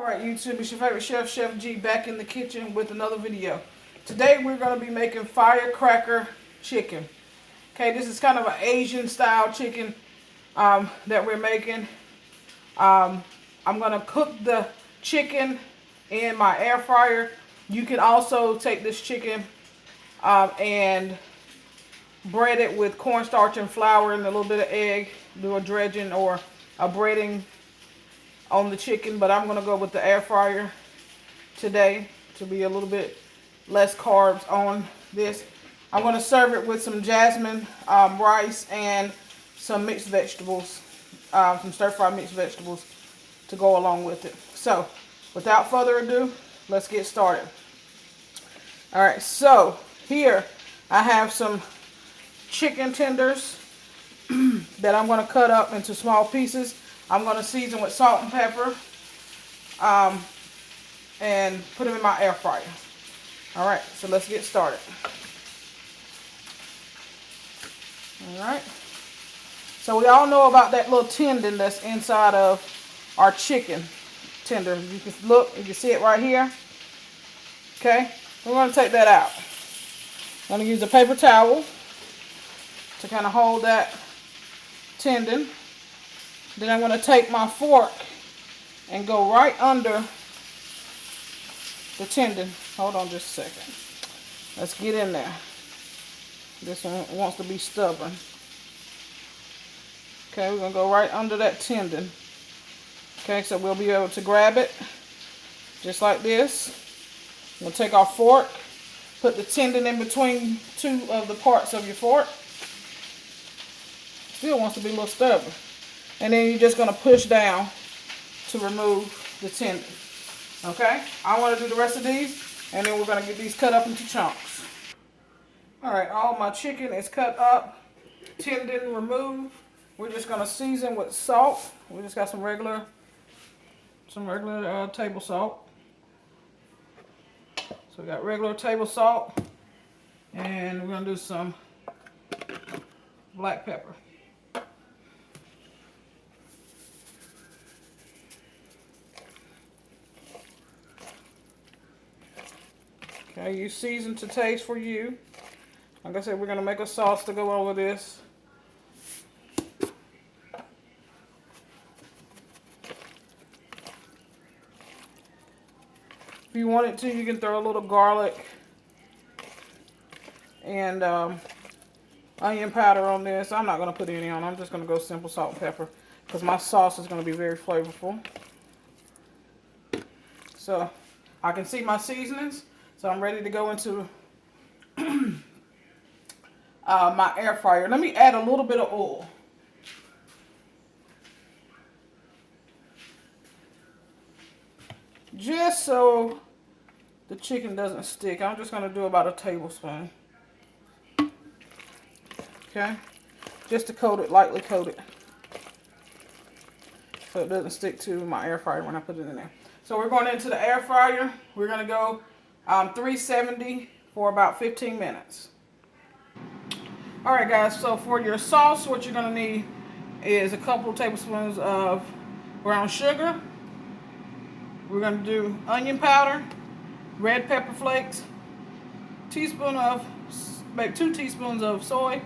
Alright YouTube, it's your favorite chef, Chef G, back in the kitchen with another video. Today we're going to be making firecracker chicken. Okay, this is kind of an Asian style chicken that we're making. I'm going to cook the chicken in my air fryer. You can also take this chicken and bread it with cornstarch and flour and a little bit of egg. Do a dredging or a breading on the chicken, but I'm going to go with the air fryer today to be a little bit less carbs on this. I'm going to serve it with some Jasmine rice and some mixed vegetables, some stir-fried mixed vegetables to go along with it. So without further ado, let's get started. Alright, so here I have some chicken tenders that I'm going to cut up into small pieces. I'm going to season with salt and pepper and put them in my air fryer. Alright, so let's get started. Alright, so we all know about that little tendon that's inside of our chicken tender. You can look, you can see it right here. Okay, we're going to take that out. I'm going to use a paper towel to kind of hold that tendon. Then I'm going to take my fork and go right under the tendon. Hold on just a second. Let's get in there. This one wants to be stubborn. Okay, we're going to go right under that tendon. Okay, so we'll be able to grab it just like this. We'll take our fork, put the tendon in between two of the parts of your fork. Still wants to be a little stubborn. And then you're just going to push down to remove the tendon. Okay? I want to do the rest of these, and then we're going to get these cut up into chunks. Alright, all my chicken is cut up, tendon removed. We're just going to season with salt. We just got some regular table salt. So we got regular table salt, and we're going to do some black pepper. Okay, you season to taste for you. Like I said, we're going to make a sauce to go over this. If you wanted to, you can throw a little garlic and onion powder on this. I'm not going to put any on. I'm just going to go simple salt and pepper because my sauce is going to be very flavorful. So I can see my seasonings. So I'm ready to go into my air fryer. Let me add a little bit of oil. Just so the chicken doesn't stick. I'm just going to do about a tablespoon. Okay? Just to coat it, lightly coat it. So it doesn't stick to my air fryer when I put it in there. So we're going into the air fryer. We're going to go 370 for about 15 minutes. Alright guys, so for your sauce, what you're going to need is a couple of tablespoons of brown sugar. We're going to do onion powder, red pepper flakes, make 2 teaspoons of soy,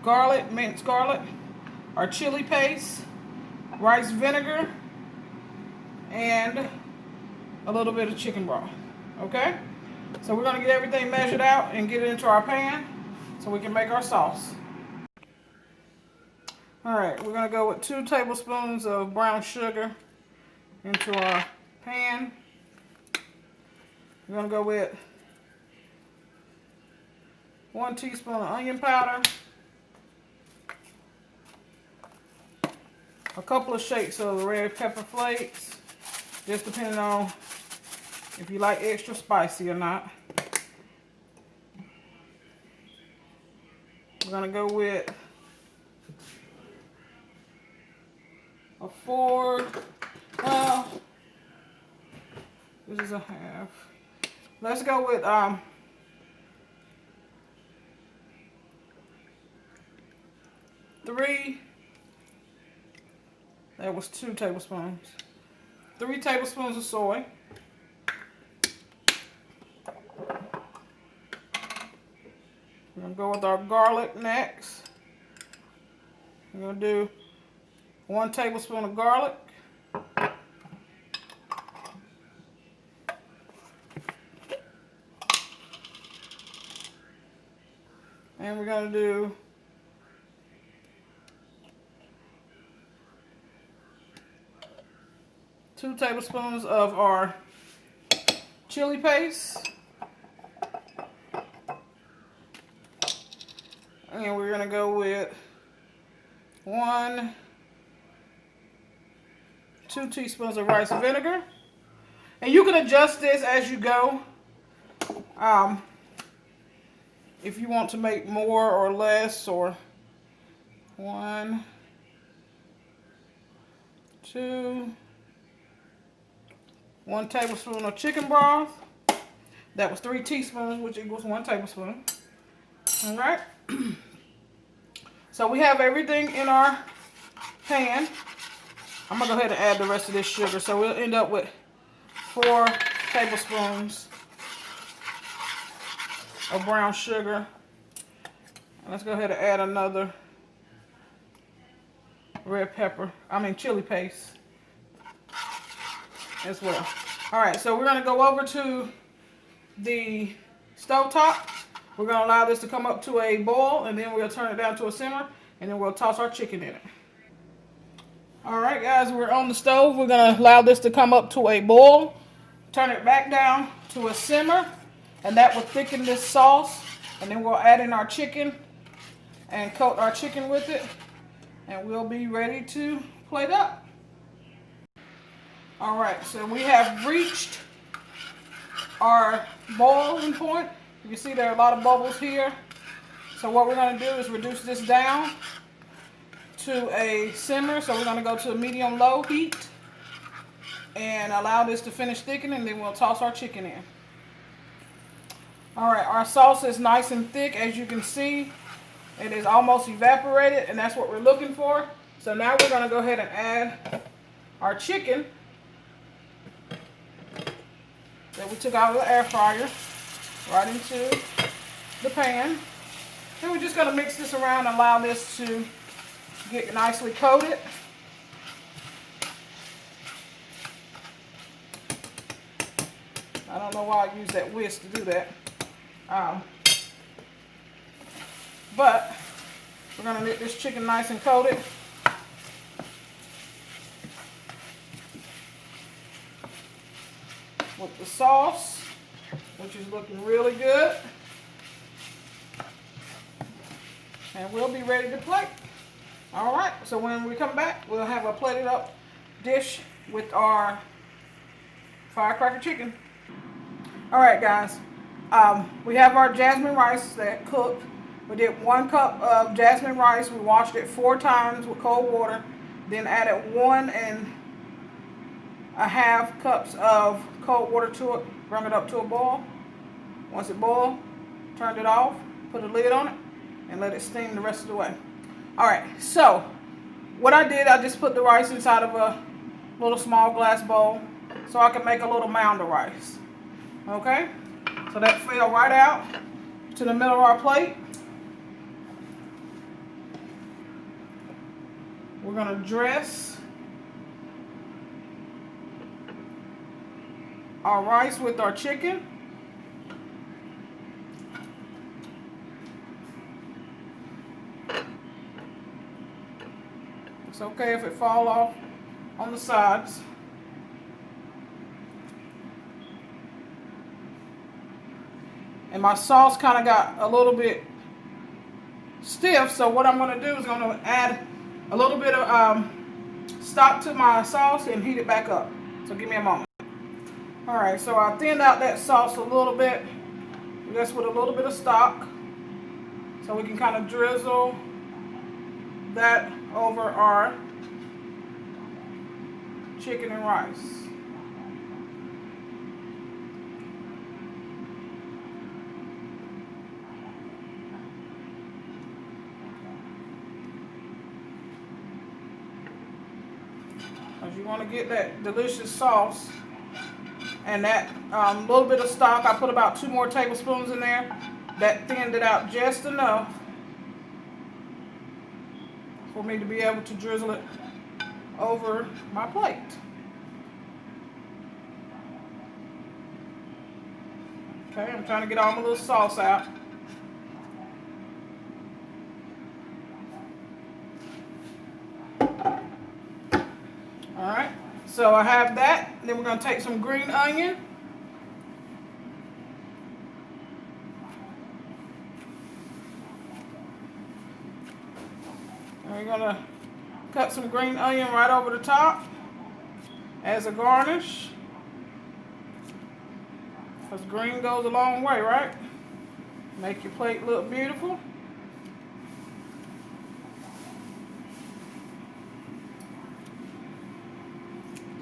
garlic, minced garlic, our chili paste, rice vinegar, and a little bit of chicken broth. Okay, so we're going to get everything measured out and get it into our pan so we can make our sauce. Alright, we're going to go with 2 tablespoons of brown sugar into our pan. We're going to go with 1 teaspoon of onion powder, a couple of shakes of red pepper flakes, just depending on if you like extra spicy or not. We're going to go with a 4, well, this is a half. Let's go with 3, that was 2 tablespoons. 3 tablespoons of soy. We're going to go with our garlic next. We're going to do 1 tablespoon of garlic. And we're going to do 2 tablespoons of our chili paste. And we're going to go with 2 teaspoons of rice vinegar. And you can adjust this as you go. If you want to make more or less, or 1, 2, 1 tablespoon of chicken broth. That was 3 teaspoons, which equals 1 tablespoon. All right. So we have everything in our pan. I'm going to go ahead and add the rest of this sugar. So we'll end up with 4 tablespoons of brown sugar. And let's go ahead and add another chili paste as well. All right, so we're going to go over to the stovetop. We're going to allow this to come up to a boil, and then we'll turn it down to a simmer, and then we'll toss our chicken in it. All right, guys, we're on the stove. We're going to allow this to come up to a boil, turn it back down to a simmer, and that will thicken this sauce. And then we'll add in our chicken and coat our chicken with it, and we'll be ready to plate up. All right, so we have reached our boiling point. You can see there are a lot of bubbles here. So what we're going to do is reduce this down to a simmer. So we're going to go to a medium-low heat and allow this to finish thickening, and then we'll toss our chicken in. All right, our sauce is nice and thick, as you can see. It is almost evaporated, and that's what we're looking for. So now we're going to go ahead and add our chicken that we took out of the air fryer right into the pan. And we're just going to mix this around and allow this to get nicely coated. I don't know why I use that whisk to do that. But we're going to get this chicken nice and coated. With the sauce, which is looking really good. And we'll be ready to plate. All right, so when we come back, we'll have a plated up dish with our firecracker chicken. All right, guys, we have our jasmine rice that cooked. We did 1 cup of jasmine rice. We washed it 4 times with cold water, then added 1.5 cups of cold water to it, bring it up to a boil. Once it boiled, turned it off, put a lid on it, and let it steam the rest of the way. All right, so what I did, I just put the rice inside of a little small glass bowl so I can make a little mound of rice. Okay, so that fell right out to the middle of our plate. We're going to dress our rice with our chicken. It's okay if it fall off on the sides. And my sauce kind of got a little bit stiff, so what I'm going to do is going to add a little bit of stock to my sauce and heat it back up. So give me a moment. All right, so I thinned out that sauce a little bit, just with a little bit of stock, so we can kind of drizzle that over our chicken and rice. As you want to get that delicious sauce. And that little bit of stock, I put about 2 more tablespoons in there. That thinned it out just enough for me to be able to drizzle it over my plate. Okay, I'm trying to get all my little sauce out. Alright, so I have that. Then we're going to take some green onion. And we're going to cut some green onion right over the top as a garnish. Because green goes a long way, right? Make your plate look beautiful.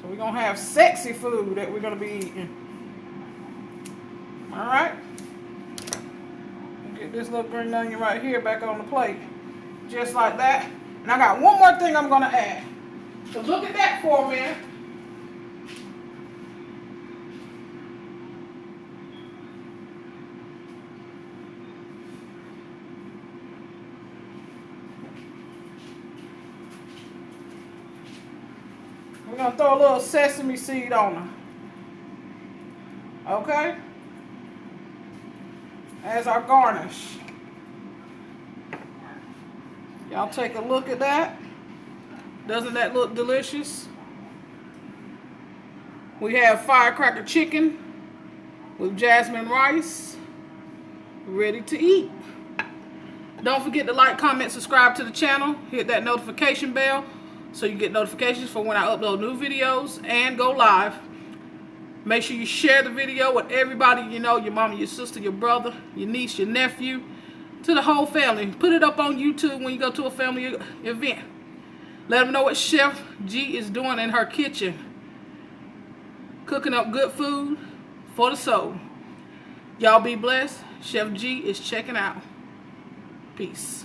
So we're going to have sexy food that we're going to be eating. Alright. Get this little green onion right here back on the plate. Just like that. And I got one more thing I'm going to add. So look at that for a minute. We're going to throw a little sesame seed on her. Okay? As our garnish. Y'all take a look at that. Doesn't that look delicious? We have firecracker chicken with Jasmine Rice. Ready to eat. Don't forget to like, comment, subscribe to the channel. Hit that notification bell so you get notifications for when I upload new videos and go live. Make sure you share the video with everybody you know, your mama, your sister, your brother, your niece, your nephew, to the whole family. Put it up on YouTube when you go to a family event. Let them know what Chef G is doing in her kitchen. Cooking up good food for the soul. Y'all be blessed. Chef G is checking out. Peace.